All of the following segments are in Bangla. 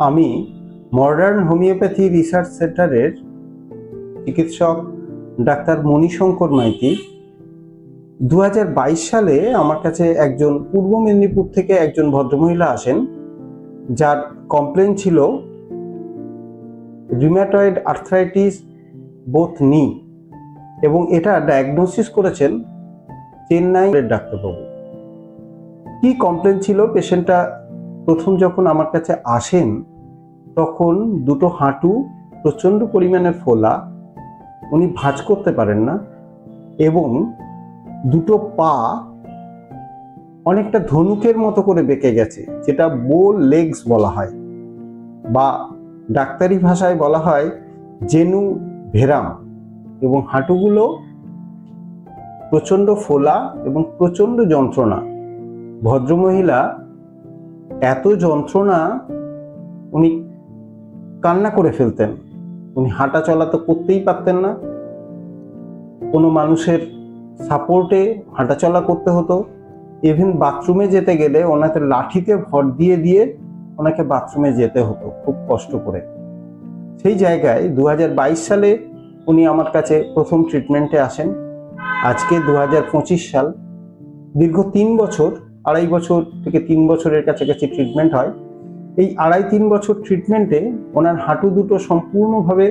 আমি মডার্ন হোমিওপ্যাথি রিসার্চ সেন্টারের চিকিৎসক ডাক্তার মণিশঙ্কর মাইতি। 2022 সালে আমার কাছে একজন পূর্ব মেদিনীপুর থেকে একজন ভদ্রমহিলা আসেন, যার কমপ্লেন ছিল রিউমাটয়েড আর্থ্রাইটিস বোথ নি, এবং এটা ডায়াগনোসিস করেছেন চেন্নাইয়ের ডাক্তারবাবু। কি কমপ্লেন ছিল? পেশেন্টটা প্রথম যখন আমার কাছে আসেন তখন দুটো হাঁটু প্রচণ্ড পরিমাণে ফোলা, উনি ভাঁজ করতে পারেন না, এবং দুটো পা অনেকটা ধনুকের মতো করে বেঁকে গেছে, যেটা বো লেগস বলা হয়, বা ডাক্তারি ভাষায় বলা হয় জেনু ভেরাম। এবং হাঁটুগুলো প্রচণ্ড ফোলা এবং প্রচণ্ড যন্ত্রণা। ভদ্রমহিলা এত যন্ত্রণা, উনি কান্না করে ফেলতেন। উনি হাঁটা চলা তো করতেই পারতেন না, কোনো মানুষের সাপোর্টে হাঁটা চলা করতে হতো। ইভেন বাথরুমে যেতে গেলে ওনাকে লাঠিতে ভর দিয়ে দিয়ে ওনাকে বাথরুমে যেতে হতো খুব কষ্ট করে। সেই জায়গায় 2022 সালে উনি আমার কাছে প্রথম ট্রিটমেন্টে আসেন। আজকে 2025 সাল, দীর্ঘ 3 বছর, 2.5 বছর থেকে 3 বছরের কাছাকাছি ট্রিটমেন্ট হয়। এই 2.5-3 বছর ট্রিটমেন্টে ওনার হাঁটু দুটো সম্পূর্ণভাবে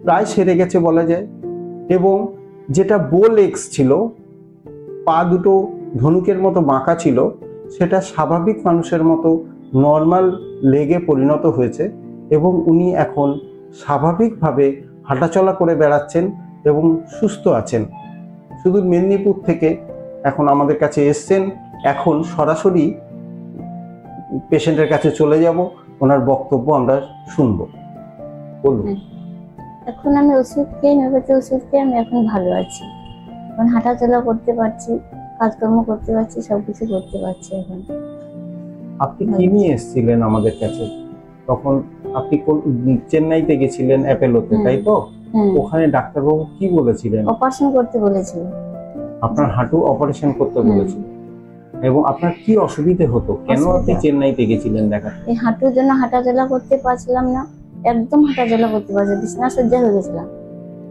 প্রায় সেরে গেছে বলা যায়, এবং যেটা বো লেগস ছিল, পা দুটো ধনুকের মতো বাঁকা ছিল, সেটা স্বাভাবিক মানুষের মতো নর্মাল লেগে পরিণত হয়েছে, এবং উনি এখন স্বাভাবিকভাবে হাঁটাচলা করে বেড়াচ্ছেন এবং সুস্থ আছেন। শুধু মেদিনীপুর থেকে এখন আমাদের কাছে এসছেন। এখন সরাসরি পেশেন্টের কাছে চলে যাব, ওনার বক্তব্য আমরা শুনবো। বলুন। এখন আমি ওষুধ খেয়ে হোমিওপ্যাথি ওষুধ খেয়ে আমি এখন ভালো আছি। এখন হাঁটাচলা করতে পারছি, কাজকর্ম করতে পারছি, সবকিছু করতে পারছি এখন। আপনি কি নিয়ে এসেছিলেন আমাদের কাছে? তখন আপনি চেন্নাইতে গেছিলেন অ্যাপেলোতে, তাই তো? ওখানে ডাক্তারবাবু কি বলেছিলেন? অপারেশন করতে বলেছিল। আপনার হাঁটু অপারেশন করতে বলেছিল। এবং আপনার কি অসুবিধে হতো? কেন আপনি চেন্নাইতে গেছিলেন দেখাতে? এই হাঁটুর জন্য হাঁটাচলা করতে পারছিলাম না, একদম হাঁটাচলা করতে পারছি, বিছানা সজ্জা হয়ে গেছিলাম।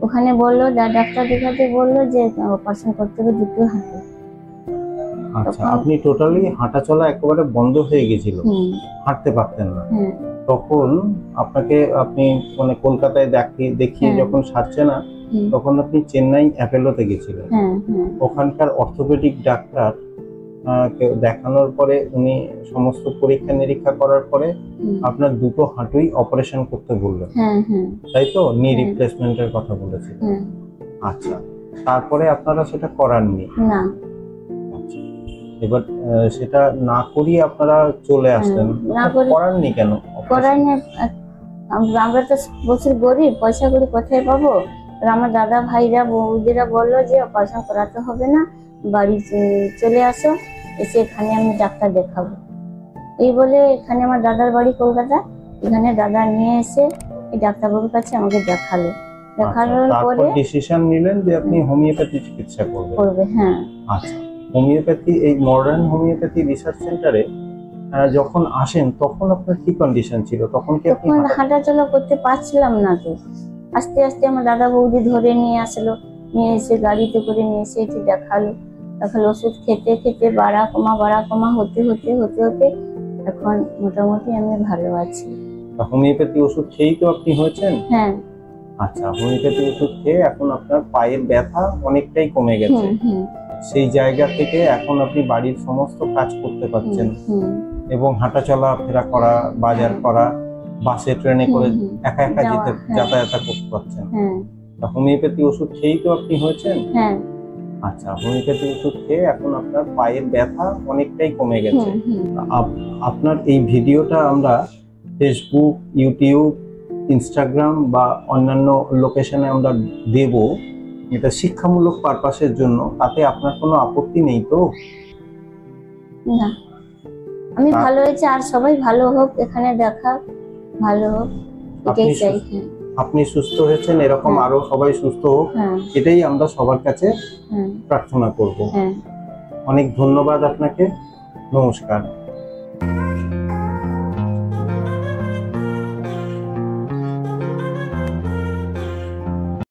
ওখানে বললো, ডাক্তার দেখাতে বললো যে অপারেশন করতে হবে দুটো হাঁটু। আচ্ছা, আপনি টোটালি হাঁটাচলা একেবারে বন্ধ হয়ে গেছিল, হাঁটতে পারতেন না। তখন আপনাকে আপনি মানে কলকাতায় দেখিয়ে যখন সারছে না, তখন আপনি চেন্নাই অ্যাপেলোতে গেছিলেন। ওখানকার অর্থোপেডিক ডাক্তার দেখানোর পরে উনি সমস্ত পরীক্ষা নিরীক্ষা করার পরে আপনার দুটো হাঁটুই অপারেশন করতে বললেন, তাই তো? নি রিপ্লেসমেন্টের কথা বলেছিলেন। আচ্ছা, তারপরে আপনারা সেটা করাননি? না। এবার সেটা না করিয়ে আপনারা চলে আসলেন, করাননি কেন? করাইনি, আমরা তো বছর গরিব, পয়সা করি কোথায় পাবো? আমার দাদা ভাইরা বৌদিরা বললো যে অপারেশন করাতে হবে না, বাড়ি চলে আসো, এসে এখানে আমি ডাক্তার দেখাবো। এই বলে এখানে আমার দাদার বাড়ি কলকাতা, এখানে দাদা নিয়ে এসে এই ডাক্তারবাবুর কাছে আমাকে দেখালো। দেখানোর পরে ডিসিশন নিলেন যে আপনি হোমিওপ্যাথি চিকিৎসা করবে। হ্যাঁ। আচ্ছা, হোমিওপ্যাথি, এই মডার্ন হোমিওপ্যাথি রিসার্চ সেন্টারে যখন আসেন তখন আপনার কি কন্ডিশন ছিল? তখন কি আপনি হাঁটাচলা করতে পারছিলাম না, তো আস্তে আস্তে আমার দাদা বৌদি ধরে নিয়ে আসলো, নিয়ে এসে গাড়িতে করে নিয়ে এসে এটি দেখালো। ওষুধ খেতে খেতে বাড়া কমা হতে এখন মোটামুটি আমি ভালো আছি। হোমিওপ্যাথি ওষুধ খেয়েই তো আপনি হয়েছেন? হ্যাঁ। আচ্ছা, হোমিওপ্যাথি ওষুধ খেয়ে এখন আপনার পায়ের ব্যথা অনেকটাই কমে গেছে। সেই জায়গা থেকে এখন আপনি বাড়ির সমস্ত কাজ করতে পারছেন, এবং হাঁটা চলা ফেরা করা, বাজার করা, বাসে ট্রেনে করে একা একা যাতায়াত করতে পারছেন। হোমিওপ্যাথি ওষুধ খেয়েই তো আপনি হয়েছেন? আচ্ছা, হোমিওপ্যাথি ওষুধ খেয়ে এখন আপনার পায়ের ব্যথা অনেকটাই কমে গেছে। আপনার এই ভিডিওটা আমরা ফেসবুক, ইউটিউব, ইনস্টাগ্রাম বা অন্যান্য লোকেশনে আমরা দেব, এটা শিক্ষামূলক পারপাসের জন্য। তাতে আপনার কোনো আপত্তি নেই তো? না, আমি ভালো হয়েছে, আর সবাই ভালো হোক, এখানে দেখা ভালো হোক, এটাই চাই। আপনি সুস্থ হয়েছেন, এরকম আরো সবাই সুস্থ হোক, এটাই আমরা সবার কাছে প্রার্থনা করব। অনেক ধন্যবাদ আপনাকে। নমস্কার।